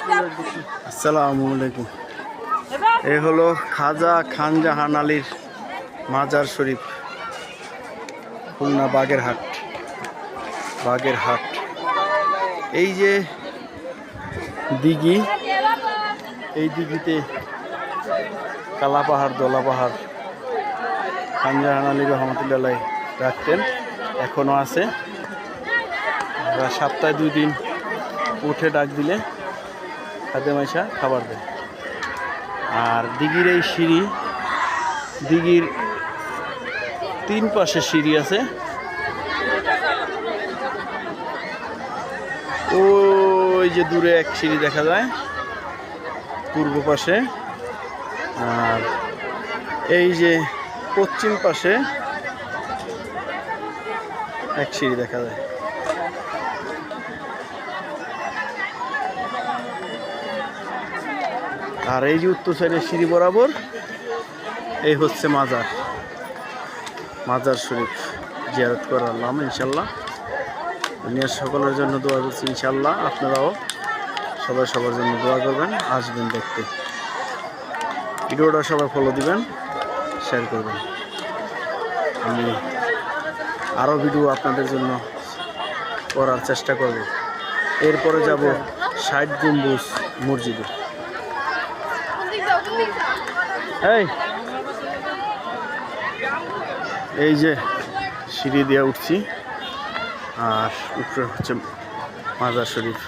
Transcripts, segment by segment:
আসসালামু আলাইকুম। এ হলো খাজা খান জাহান আলীর মাজার শরীফ, খুলনা বাগেরহাট। এই যে দিঘি, এই দিঘিতে কালা পাহাড়, দোলা পাহাড় খান জাহান আলী রহমতুল্লাহ রাখতেন, এখনও আছে। সপ্তাহে 2 দিন উঠে ডাক দিলে খাদে মাইশা খাবার দেয়। আর দিঘির এই সিঁড়ি, দিঘির 3 পাশে সিঁড়ি আছে। ওই যে দূরে এক সিঁড়ি দেখা যায় পূর্ব পাশে, আর এই যে পশ্চিম পাশে এক সিঁড়ি দেখা যায়। আর এই যে উত্তর সাইডের সিঁড়ি বরাবর এই হচ্ছে মাজার শরীফ। জিয়ারত করলাম ইনশাল্লাহ। দুনিয়ার সকলের জন্য দোয়া করছি ইনশাল্লাহ। আপনারাও সবাই সবার জন্য দোয়া করবেন, আসবেন দেখতে। ভিডিওটা সবাই ফলো দিবেন, শেয়ার করবেন। আমি আরও ভিডিও আপনাদের জন্য করার চেষ্টা করব। এরপরে যাব 60 গম্বুজ মসজিদে। এই যে সিঁড়ি দিয়ে উঠছি, আর উপরে হচ্ছে মাজার শরীফ।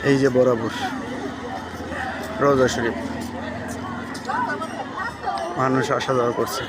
এই যে বরাবর রওজা শরীফ, মানুষ আসা যাওয়া করছে।